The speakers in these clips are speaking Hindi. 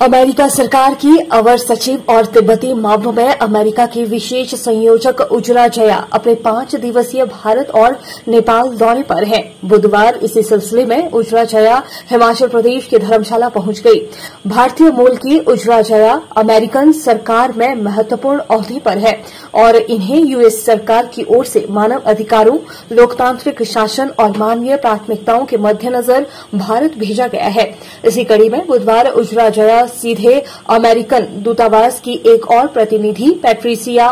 अमेरिका सरकार की अवर सचिव और तिब्बती मामलों में अमेरिका की विशेष संयोजक उजरा जया अपने 5 दिवसीय भारत और नेपाल दौरे पर हैं। बुधवार इसी सिलसिले में उजरा जया हिमाचल प्रदेश के धर्मशाला पहुंच गई। भारतीय मूल की उजरा जया अमेरिकन सरकार में महत्वपूर्ण ओहदे पर है और इन्हें यूएस सरकार की ओर से मानव अधिकारों, लोकतांत्रिक शासन और मानवीय प्राथमिकताओं के मद्देनजर भारत भेजा गया है। इसी कड़ी में बुधवार उजरा जया सीधे अमेरिकन दूतावास की एक और प्रतिनिधि पैट्रिसिया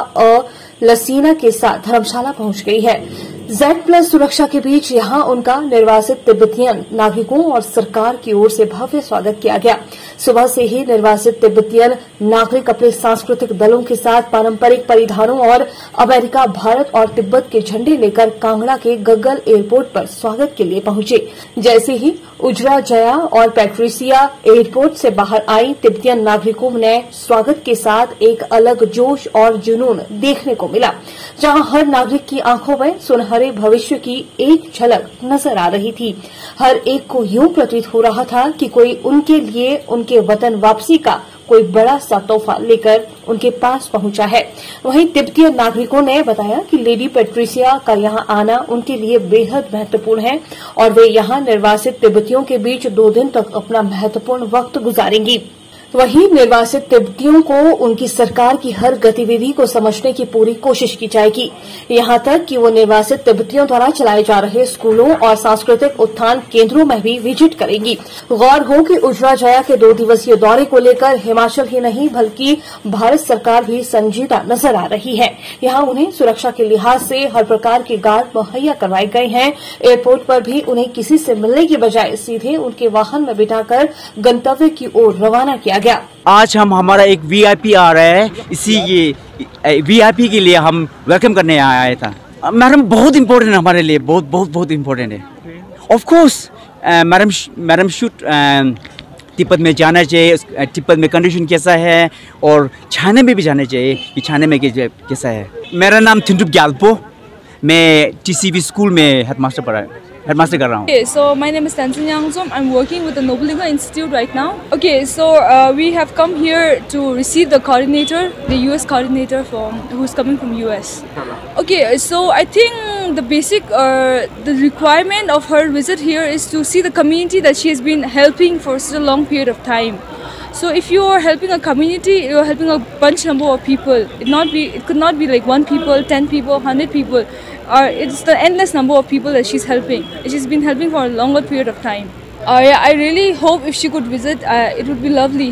लसीना के साथ धर्मशाला पहुंच गई है। Z+ सुरक्षा के बीच यहां उनका निर्वासित तिब्बतियन नागरिकों और सरकार की ओर से भव्य स्वागत किया गया। सुबह से ही निर्वासित तिब्बतियन नागरिक अपने सांस्कृतिक दलों के साथ पारंपरिक परिधानों और अमेरिका, भारत और तिब्बत के झंडे लेकर कांगड़ा के गग्गल एयरपोर्ट पर स्वागत के लिए पहुंचे। जैसे ही उजरा जया और पैट्रिसिया एयरपोर्ट से बाहर आई, तिब्बतियन नागरिकों ने स्वागत के साथ एक अलग जोश और जुनून देखने को मिला, जहां हर नागरिक की आंखों में सुनहरे भविष्य की एक झलक नजर आ रही थी। हर एक को यूं प्रतीत हो रहा था कि कोई उनके लिए उनके वतन वापसी का कोई बड़ा सा तोहफा लेकर उनके पास पहुंचा है। वहीं तिब्बतीय नागरिकों ने बताया कि लेडी पैट्रिसिया का यहां आना उनके लिए बेहद महत्वपूर्ण है और वे यहां निर्वासित तिब्बतियों के बीच 2 दिन तक अपना महत्वपूर्ण वक्त गुजारेंगी। वहीं निर्वासित तिब्बतियों को उनकी सरकार की हर गतिविधि को समझने की पूरी कोशिश की जाएगी, यहां तक कि वो निर्वासित तिब्बतियों द्वारा चलाए जा रहे स्कूलों और सांस्कृतिक उत्थान केंद्रों में भी विजिट करेंगी। गौर हो कि उजरा जया के 2 दिवसीय दौरे को लेकर हिमाचल ही नहीं बल्कि भारत सरकार भी संजीदा नजर आ रही है। यहां उन्हें सुरक्षा के लिहाज से हर प्रकार के गार्ड मुहैया करवाए गए हैं। एयरपोर्ट पर भी उन्हें किसी से मिलने की बजाय सीधे उनके वाहन में बिठाकर गंतव्य की ओर रवाना किया गया। आज हमारा एक वीआईपी आ रहा है, इसी ये वीआईपी के लिए हम वेलकम करने आया था। मैडम बहुत इम्पोर्टेंट है हमारे लिए, बहुत इम्पोर्टेंट है। Of course madam should Tibet में जाना चाहिए, तिब्बत में कंडीशन कैसा है, और चाइना में भी जाना चाहिए कि चाइना में कैसा है। मेरा नाम थिंटुप ग्याल्पो, मैं TCV स्कूल में हेडमास्टर कर रहा हूँ। Okay, so my name is Tansin Yangzom. I'm working with the Nobulinga Institute right now. Okay, so we have come here to receive the coordinator, the US coordinator who's coming from US. Okay, so I think the basic the requirement of her visit here is to see the community that she has been helping for such a long period of time. So if you are helping a community, you are helping a bunch number of people. It could not be like 1 people, 10 people, 100 people. It's the endless number of people that she's helping. She's been helping for a longer period of time. Yeah, I really hope if she could visit, it would be lovely.